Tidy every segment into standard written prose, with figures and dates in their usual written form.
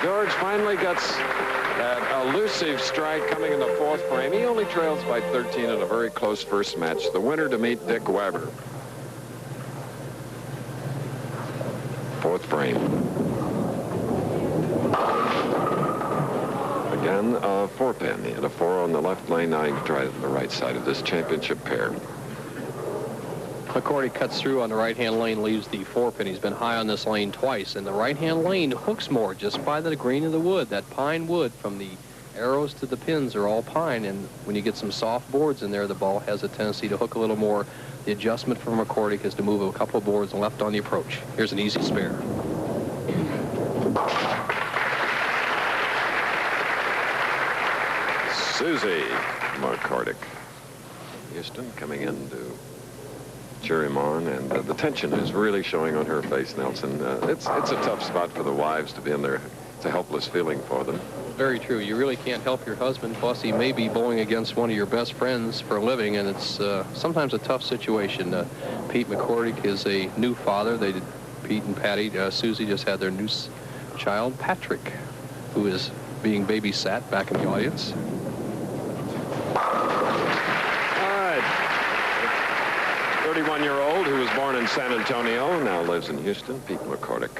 George finally gets that elusive strike coming in the fourth frame. He only trails by 13 in a very close first match. The winner to meet Dick Weber. Fourth frame. Again, a 4-pin. He had a 4 on the left lane. Now he can try the right side of this championship pair. McCordic cuts through on the right-hand lane, leaves the 4-pin. He's been high on this lane twice, and the right-hand lane hooks more just by the green of the wood. That pine wood from the arrows to the pins are all pine, and when you get some soft boards in there, the ball has a tendency to hook a little more. The adjustment for McCordic is to move a couple of boards left on the approach. Here's an easy spare. Susie McCordic. Houston coming in to cheer him on, and the tension is really showing on her face, Nelson. It's a tough spot for the wives to be in there. It's a helpless feeling for them. Very true. You really can't help your husband, plus he may be bowling against one of your best friends for a living, and it's sometimes a tough situation. Pete McCordic is a new father. Pete and Patty, Susie just had their new child, Patrick, who is being babysat back in the audience. 31-year-old who was born in San Antonio, now lives in Houston, Pete McCordic.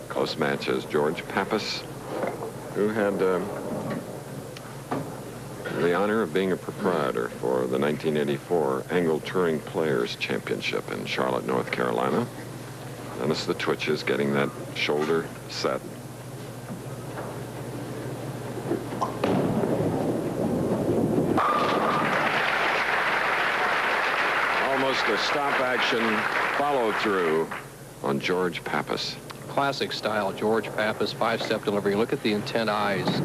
Close match is George Pappas, who had the honor of being a proprietor for the 1984 Angle Touring Players Championship in Charlotte, North Carolina. And it's the twitches getting that shoulder set. A stop action follow through on George Pappas. Classic style, George Pappas, 5-step delivery. Look at the intent eyes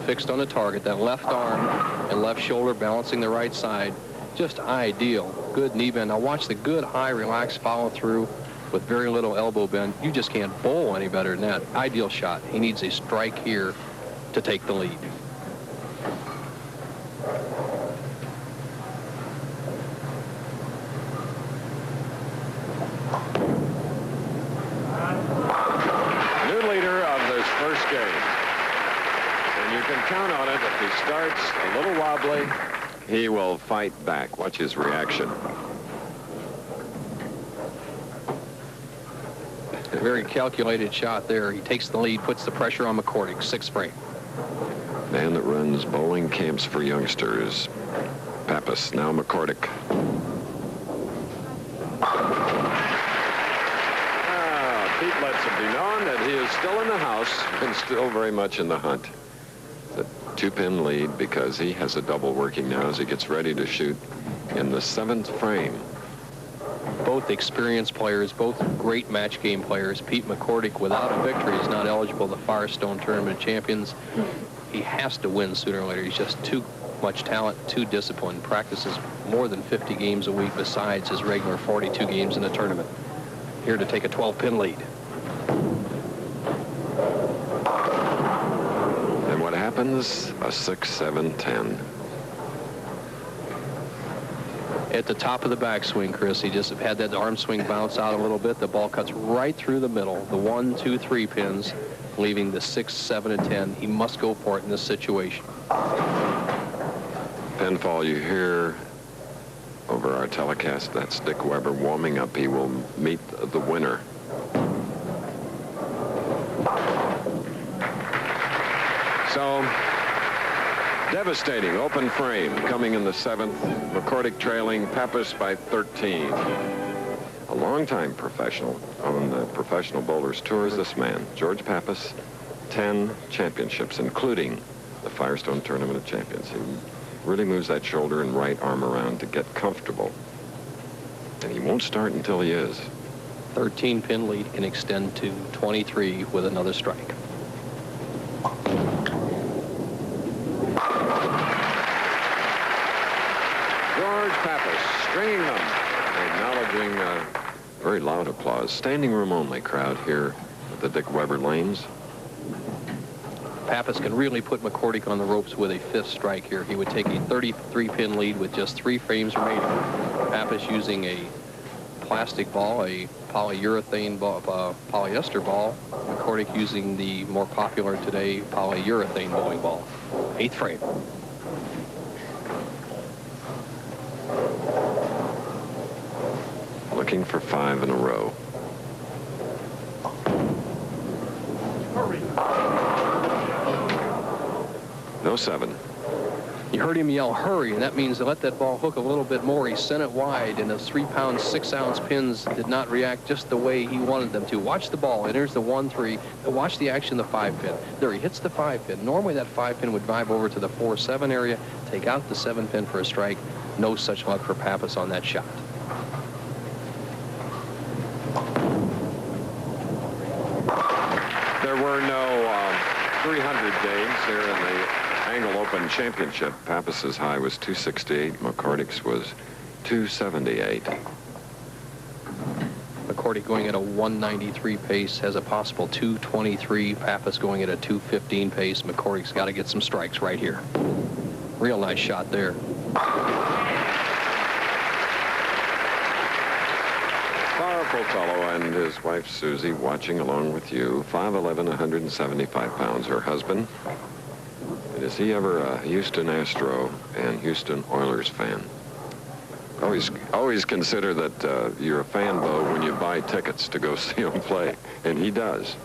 fixed on the target. That left arm and left shoulder balancing the right side. Just ideal. Good knee bend. Now watch the good high relaxed follow through with very little elbow bend. You just can't bowl any better than that. Ideal shot. He needs a strike here to take the lead. Count on it. If he starts a little wobbly, he will fight back. Watch his reaction. A very calculated shot there. He takes the lead, puts the pressure on McCordic. 6th frame. Man that runs bowling camps for youngsters. Pappas, now McCordic. Pete lets it be known that he is still in the house and still very much in the hunt. 2-pin lead because he has a double working now as he gets ready to shoot in the 7th frame. Both experienced players, both great match game players. Pete McCordic, without a victory, is not eligible to the Firestone Tournament Champions. He has to win sooner or later. He's just too much talent, too disciplined, practices more than 50 games a week besides his regular 42 games in the tournament. Here to take a 12-pin lead. Happens a 6, 7, 10. At the top of the backswing, Chris, he just had that arm swing bounce out a little bit. The ball cuts right through the middle, the 1, 2, 3 pins, leaving the 6, 7, and 10. He must go for it in this situation. Pinfall you hear over our telecast, that's Dick Weber warming up. He will meet the winner. So, devastating open frame coming in the 7th. McCordic trailing Pappas by 13. A longtime professional on the Professional Bowlers Tour is this man, George Pappas. 10 championships, including the Firestone Tournament of Champions. He really moves that shoulder and right arm around to get comfortable. And he won't start until he is. 13-pin lead can extend to 23 with another strike. Pappas stringing them, acknowledging very loud applause. Standing room only crowd here at the Dick Weber lanes. Pappas can really put McCordic on the ropes with a 5th strike here. He would take a 33-pin lead with just 3 frames remaining. Pappas using a plastic ball, a polyurethane ball, polyester ball. McCordic using the more popular today polyurethane bowling ball. 8th frame. Looking for 5 in a row. No 7. You heard him yell, hurry, and that means to let that ball hook a little bit more. He sent it wide, and the 3-pound, 6-ounce pins did not react just the way he wanted them to. Watch the ball. Enters the 1-3. Watch the action, the 5-pin. There, he hits the 5-pin. Normally, that 5-pin would drive over to the 4-7 area, take out the 7-pin for a strike. No such luck for Pappas on that shot. There were no 300 games here in the Angle Open Championship. Pappas's high was 268. McCordic's was 278. McCordic going at a 193 pace, has a possible 223. Pappas going at a 215 pace. McCordic's got to get some strikes right here. Real nice shot there. Powerful fellow, and his wife Susie watching along with you. 5'11", 175 pounds. Her husband. And is he ever a Houston Astro and Houston Oilers fan? Always consider that you're a fan, though, when you buy tickets to go see him play, and he does.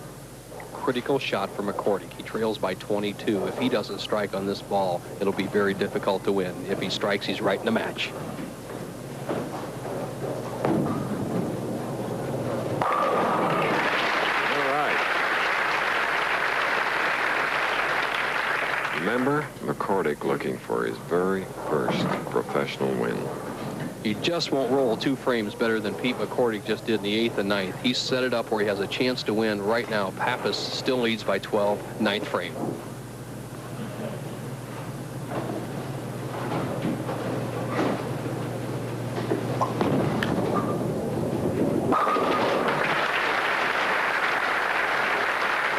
Critical shot for McCordic. He trails by 22. If he doesn't strike on this ball, it'll be very difficult to win. If he strikes, he's right in the match. Remember, McCordic looking for his very first professional win. He just won't roll 2 frames better than Pete McCordic just did in the 8th and 9th. He's set it up where he has a chance to win right now. Pappas still leads by 12, 9th frame.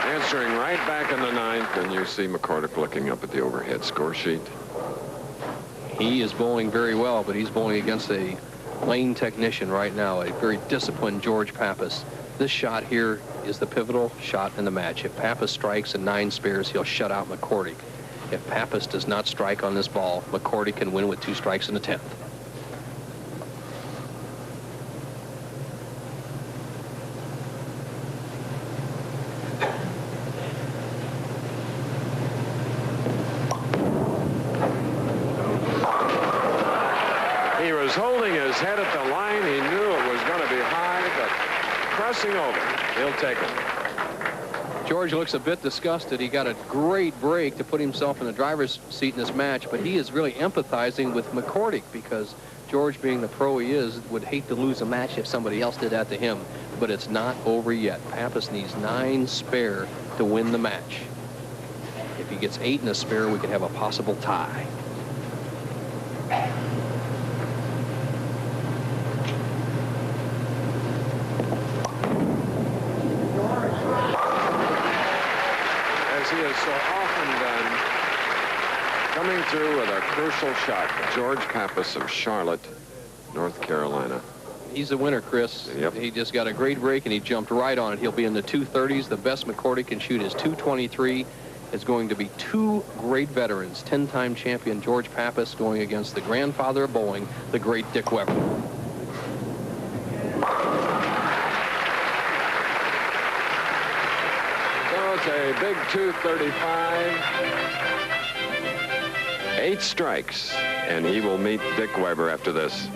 Answering right back in the 9th, and you see McCordic looking up at the overhead score sheet. He is bowling very well, but he's bowling against a lane technician right now, a very disciplined George Pappas. This shot here is the pivotal shot in the match. If Pappas strikes in 9 spares, he'll shut out McCordic. If Pappas does not strike on this ball, McCordic can win with 2 strikes in the 10th. He was holding his head at the line. He knew it was going to be high, but pressing over. He'll take it. George looks a bit disgusted. He got a great break to put himself in the driver's seat in this match, but he is really empathizing with McCordic because George, being the pro he is, would hate to lose a match if somebody else did that to him. But it's not over yet. Pappas needs 9 spare to win the match. If he gets 8 in a spare, we could have a possible tie. He has so often done, coming through with a crucial shot. George Pappas of Charlotte, North Carolina. He's a winner, Chris. Yep. He just got a great break, and he jumped right on it. He'll be in the 230s. The best McCordic can shoot is 223. It's going to be 2 great veterans, 10-time champion George Pappas going against the grandfather of bowling, the great Dick Weber. A big 235. 8 strikes, and he will meet Dick Weber after this.